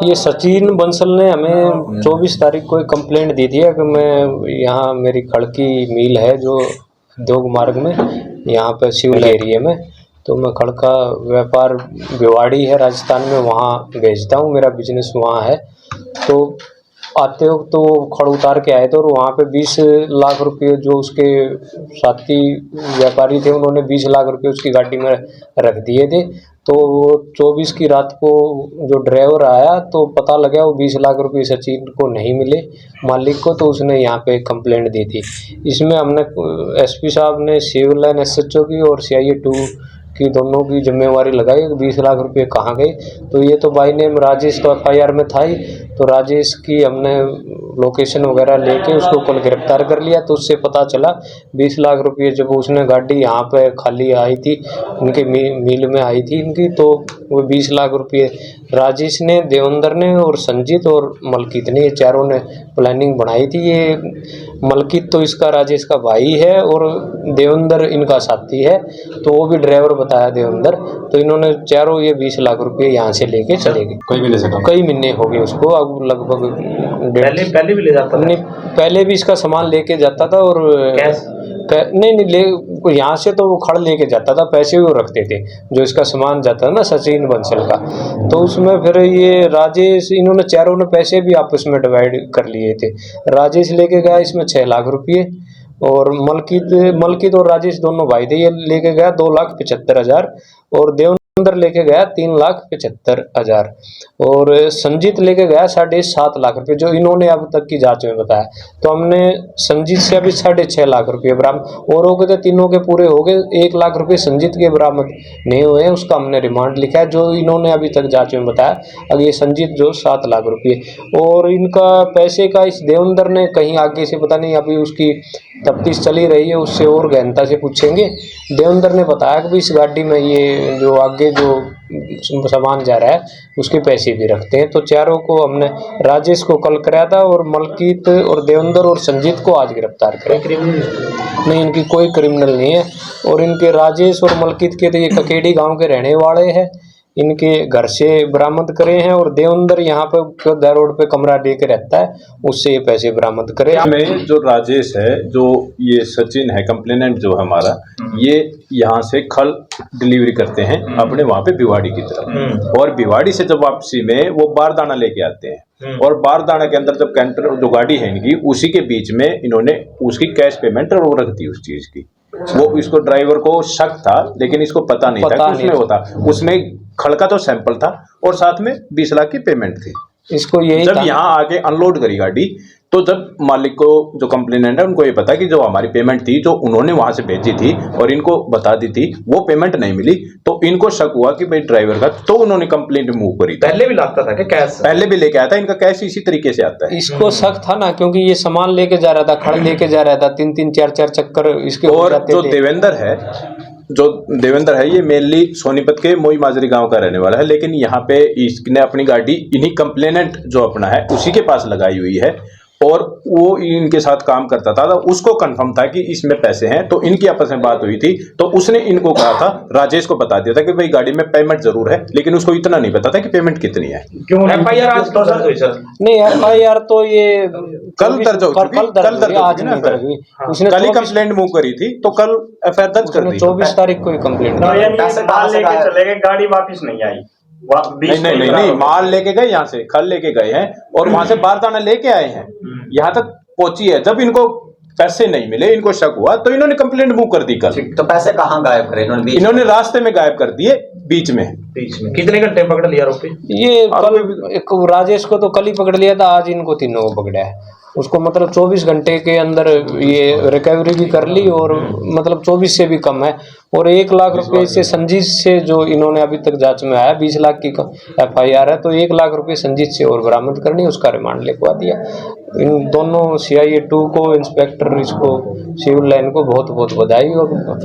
ये सचिन बंसल ने हमें 24 तारीख को एक कंप्लेंट दी थी कि मैं यहाँ मेरी खड़की मिल है जो उद्योग मार्ग में यहाँ पे सिविल एरिया में, तो मैं खड़का व्यापार भिवाड़ी है राजस्थान में, वहाँ भेजता हूँ, मेरा बिजनेस वहाँ है। तो आते वक्त तो खड़ उतार के आए थे और वहाँ पे 20 लाख रुपए जो उसके साथी व्यापारी थे उन्होंने 20 लाख रुपए उसकी गाड़ी में रख दिए थे। तो 24 की रात को जो ड्राइवर आया तो पता लगा वो 20 लाख रुपए सचिन को नहीं मिले मालिक को, तो उसने यहाँ पे कंप्लेंट दी थी। इसमें हमने एसपी साहब ने सिविल लाइन एसएचओ की और CIA 2 की दोनों की जिम्मेवारी लगाई कि 20 लाख रुपए कहाँ गए। तो ये तो बाई नेम राजेश तो FIR में था ही, तो राजेश की हमने लोकेशन वगैरह लेके उसको कल गिरफ्तार कर लिया। तो उससे पता चला 20 लाख रुपए जब उसने गाड़ी यहाँ पे खाली आई थी उनके मिल में आई थी इनकी, तो वो 20 लाख रुपए राजेश ने, देवेंद्र ने और संजीत और मलकित ने, ये चारों ने प्लानिंग बनाई थी। ये मलकित तो इसका राजेश का भाई है और देवेंद्र इनका साथी है, तो वो भी ड्राइवर बताया देवेंद्र। तो इन्होंने चारों ये 20 लाख रुपए यहाँ से लेके चले गए। कई महीने हो गए उसको, अब लगभग पहले भी ले जाता था? नहीं, पहले भी इसका सामान लेके जाता था और नहीं ले यहाँ से तो वो खड़ लेके जाता था, पैसे भी वो रखते थे जो इसका सामान जाता था ना सचिन बंसल का। तो उसमें फिर ये राजेश, इन्होंने चारों ने पैसे भी आपस में डिवाइड कर लिए थे। राजेश लेके गया इसमें 6 लाख रुपये और मलकित और राजेश दोनों भाई थे, ये लेके गया 2,75,000 और देवेंद्र लेके गया 3,75,000 और संजीत लेके गया 7.5 लाख रुपए, जो इन्होंने अब तक की जांच में बताया। तो हमने संजीत से अभी 6.5 लाख रुपए बरामद, औरों के तो तीनों के पूरे हो गए, 1 लाख रुपए संजीत के बरामद नहीं हुए हैं, उसका हमने रिमांड लिखा है जो इन्होंने अभी तक जांच में बताया। अब ये संजीत जो 7 लाख रुपये और इनका पैसे का इस देवेंद्र ने कहीं आगे से पता नहीं, अभी उसकी तफ्तीश चली रही है, उससे और गहनता से पूछेंगे। देवेंद्र ने बताया कि इस गाड़ी में ये जो आगे जो सामान जा रहा है उसके पैसे भी रखते हैं। तो चारों को हमने, राजेश को कल कराया था और मलकित और देवेंद्र और संजीत को आज गिरफ्तार करा। नहीं, इनकी कोई क्रिमिनल नहीं है और इनके राजेश और मलकित के तो ये ककेड़ी गांव के रहने वाले हैं, इनके घर से बरामद करे हैं और देवेंद्र यहाँ पे रोड पे कमरा लेके रहता है, उससे ये पैसे बरामद करे। में जो राजेश है, जो ये सचिन है कंप्लेनेंट जो हमारा, ये यहाँ से खल डिलीवरी करते हैं अपने वहाँ पे भिवाड़ी की तरफ, और भिवाड़ी से जब वापसी में वो बारदाना लेके आते हैं और बारदाना के अंदर जब कैंटर जो गाड़ी है इनकी, उसी के बीच में इन्होंने उसकी कैश पेमेंट और वो रख दी उस चीज की। वो इसको ड्राइवर को शक था लेकिन इसको पता नहीं था कि उसमें होता, उसमें खड़का तो सैंपल था और साथ में 20 लाख की पेमेंट थी। इसको यही जब यहाँ आके अनलोड करी गाड़ी, तो जब मालिक को जो कंप्लेनेंट है उनको ये पता कि जो हमारी पेमेंट थी जो उन्होंने वहां से भेजी थी और इनको बता दी थी वो पेमेंट नहीं मिली, तो इनको शक हुआ कि भाई ड्राइवर का, तो उन्होंने कंप्लेंट मूव करी। पहले भी लगता था कि कैश पहले भी लेके आया था, इनका कैश इसी तरीके से आता है। इसको शक था ना, क्योंकि ये सामान लेके जा रहा था, खड़ लेके जा रहा था, 3-3 4-4 चक्कर इसके हो जाते थे। जो देवेंद्र है ये मेनली सोनीपत के मोई माजरी गांव का रहने वाला है, लेकिन यहाँ पे इसने अपनी गाड़ी इन्हीं कंप्लेनेंट जो अपना है उसी के पास लगाई हुई है और वो इनके साथ काम करता था। तो उसको कंफर्म था कि इसमें पैसे हैं, तो इनकी आपस में बात हुई थी, तो उसने इनको कहा था, राजेश को बता दिया था कि भाई गाड़ी में पेमेंट जरूर है, लेकिन उसको इतना नहीं पता था कि पेमेंट कितनी है। क्यों FIR आज तो दर्ज हुई सर? नहीं, FIR तो ये कल दर्ज हो चुकी, कल दर्ज आज नहीं दर्ज हुई, उसने कल ही कंप्लेंट मूव करी थी तो कल FIR दर्ज कर दी। 24 तारीख को ही कंप्लेंट चले गए, गाड़ी वापिस नहीं आई। नहीं, माल लेके गए, यहाँ से खल लेके गए हैं और वहां से बारदाना लेके आए हैं, यहाँ तक पहुंची है। जब इनको पैसे नहीं मिले, इनको शक हुआ, तो इन्होंने कंप्लेंट मूव कर दी कल। तो पैसे कहाँ गायब करे इन्होंने रास्ते में गायब कर दिए, बीच में। कितने घंटे पकड़ लिया आरोपी? ये कल राजेश को तो कल ही पकड़ लिया था, आज इनको तीनों को पकड़ा है। उसको मतलब 24 घंटे के अंदर ये रिकवरी भी कर ली और मतलब 24 से भी कम है। और 1 लाख रुपए से संजीत से जो इन्होंने अभी तक जांच में आया, 20 लाख की FIR है, तो 1 लाख रुपए संजीत से और बरामद करनी, उसका रिमांड लिखवा दिया। इन दोनों CIA 2 को, इंस्पेक्टर इसको, सिविल लाइन को बहुत बहुत बधाई। और